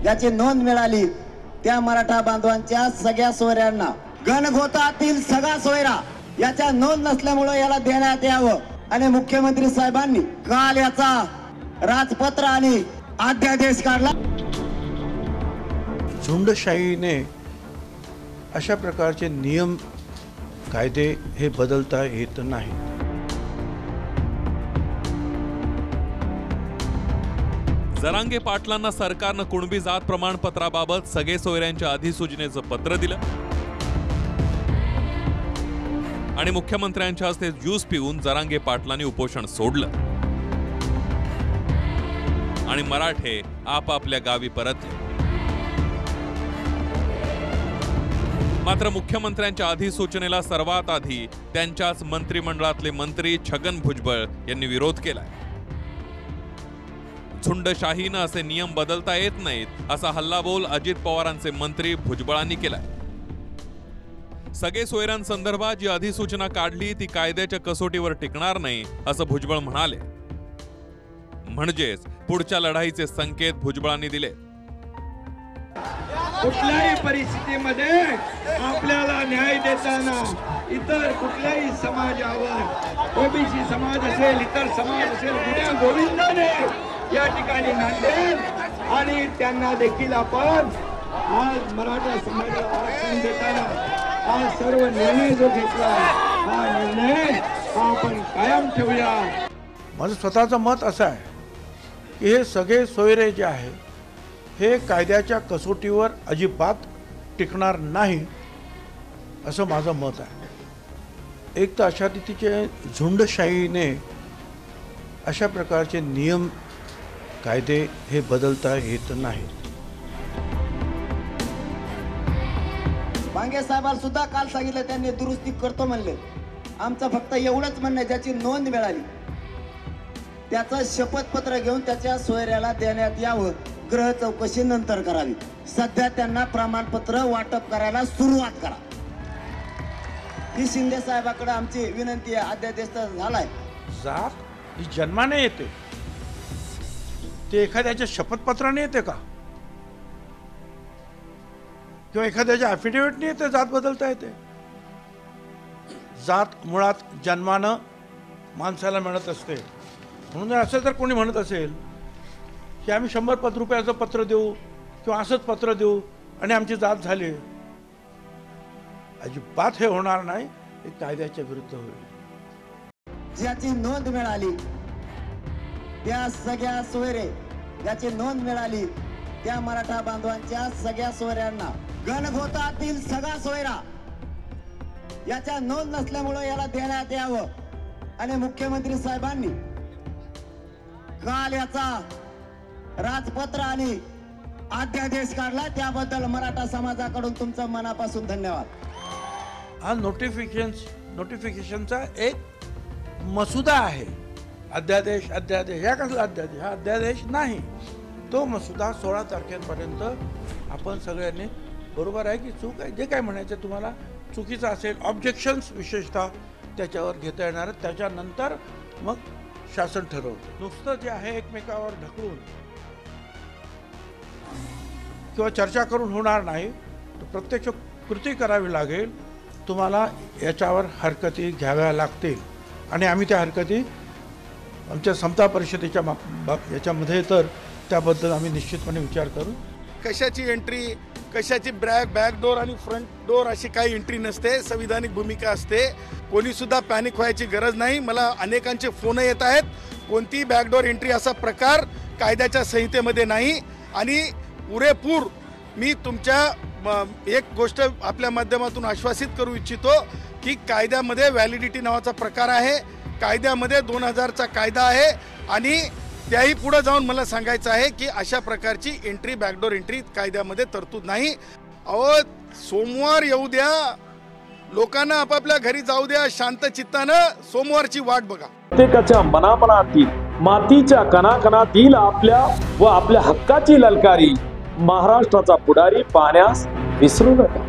याची नोंद मिळाली त्या मराठा बांधवांच्या सगळ्या सोयऱ्यांना गणगोतातील सगळा सोयरा याच्या नोंद नसल्यामुळे याला देण्यात यावं आणि मुख्यमंत्री साहेबांनी काल याचा राजपत्र आणि अध्यादेश काढला। झुंडशाहीने अशा प्रकारचे नियम कायदे हे बदलता येत नाही। जरांगे पाटलांना सरकारनं कुणबी जात प्रमाणपत्राबाबत सगळे सोयऱ्यांच्या अधिसूचनेचं पत्र दिलं आणि मुख्यमंत्र्यांच्या हस्ते ज्यूस पिऊन जरांगे पाटलांनी उपोषण सोडलं आणि मराठे आपापल्या गावी परतले। मात्र मुख्यमंत्र्यांच्या अधिसूचनेला सर्वात आधी त्यांच्याच मंत्रिमंडळातले मंत्री छगन भुजबळ यांनी विरोध केलाय। झुंडशाहीनं असे नियम बदलता येत नाहीत असा हल्लाबोल अजित पवारांचे मंत्री भुजबळांनी केलाय। सगळे सोयऱ्यांसंदर्भात जी अधिसूचना काढली ती कायद्याच्या कसोटीवर टिकणार नाही असं भुजबळ म्हणाले। म्हणजेच पुढच्या लढाईचे संकेत भुजबळांनी दिले। कुठल्याही परिस्थितीमध्ये आपल्याला न्याय देताना इतर कुठल्याही समाजावर ओबीसी समाज असेल इतर समाज असेल गुन्ह्या गोविंदाने या ठिकाणी नांदेल आणि त्यांना देखील आपण आज मराठा समाजाला आरक्षण देताना हा सर्व निर्णय जो घेतला हा निर्णय आपण कायम ठेवूया। माझं स्वतःचं मत असं आहे की हे सगळे सोयरे जे आहे हे कायद्याच्या कसोटीवर अजिबात टिकणार नाही असं माझं मत आहे। एक तर अशा रीतीचे झुंडशाहीने अशा प्रकारचे नियम कायदे हे बदलता येत नाहीत। बांगे साहेबांना सुद्धा काल सांगितलं त्यांनी दुरुस्ती करतो म्हणले। आमचं फक्त एवढंच म्हणणं आहे ज्याची नोंद मिळाली त्याचं शपथपत्र घेऊन त्याच्या सोयऱ्याला देण्यात यावं। ग्रह चौकशी नंतर करावी। सध्या त्यांना प्रमाणपत्र वाटप करायला सुरुवात करा ही शिंदे साहेबांकडे आमची विनंती आहे। अध्यादेश तर झालाय। जात ही जन्माने येते ते एखाद्याच्या शपथपत्राने येते का किंवा एखाद्याच्या ॲफिडेव्हिटने येते जात बदलता येते। जात मुळात जन्मानं माणसाला मिळत असते। म्हणून असं जर कोणी म्हणत असेल की आम्ही 100 रुपयाचं पत्र देऊ किंवा असंच पत्र देऊ आणि आमची जात झाली, अजिबात हे होणार नाही। हे कायद्याच्या विरुद्ध होईल। ज्याची नोंद मिळाली त्या सगळ्या सोयरे ज्याची नोंद मिळाली त्या मराठा बांधवांच्या सगळ्या सोयऱ्यांना गणगोतातील सगळा सोयरा याच्या नोंद नसल्यामुळे याला देण्यात यावं आणि मुख्यमंत्री साहेबांनी काल याचा राजपत्र आणि अध्यादेश काढला त्याबद्दल मराठा समाजाकडून तुमचं मनापासून धन्यवाद। हा नोटिफिकेशनचा एक मसुदा आहे। अध्यादेश या कसला अध्यादेश? हा अध्यादेश नाही। तो मसुदा 16 तारखेपर्यंत आपण सगळ्यांनी बरोबर आहे की चूक आहे जे काय म्हणायचं तुम्हाला चुकीचं असेल ऑब्जेक्शन्स विशेषतः त्याच्यावर घेता येणार। त्याच्यानंतर मग शासन ठरवतं। नुसतं जे आहे एकमेकावर ढकलून किंवा चर्चा करून होणार नाही। तर प्रत्यक्ष कृती करावी लागेल। तुम्हाला याच्यावर हरकती घ्याव्या लागतील आणि आम्ही त्या हरकती आमच्या समता परिषदेच्या याच्यामध्ये तर त्याबद्दल आम्ही निश्चितपणे विचार करू। कशाची एंट्री कशाची बॅकडोर आणि फ्रंट डोर अशी काही एंट्री नसते। संविधानिक भूमिका असते। कोणी सुद्धा पॅनिक व्हायची गरज नाही। मला अनेकांचे फोन येत आहेत कोणती बॅकडोर एंट्री असा प्रकार कायद्याच्या संहितेमध्ये नाही। आणि पुरेपूर मी तुमच्या एक गोष्ट आपल्या माध्यमातून आश्वासित करू इच्छितो की कायद्यामध्ये व्हॅलिडिटी नावाचा प्रकार आहे। कायद्यामध्ये 2000चा कायदा आहे आणि त्याही पुढे जाऊन मला सांगायचं आहे की अशा प्रकारची एंट्री बॅकडोर एंट्री कायद्यामध्ये तरतूद नाही। अहो सोमवार येऊ द्या लोकांना आपापल्या घरी जाऊ द्या शांत चित्तानं सोमवारची वाट बघा। प्रत्येकाच्या मनामनातील मातीच्या कणाकणातील आपल्या व आपल्या हक्काची ललकारी महाराष्ट्राचा पुढारी पाहण्यास विसरू नका।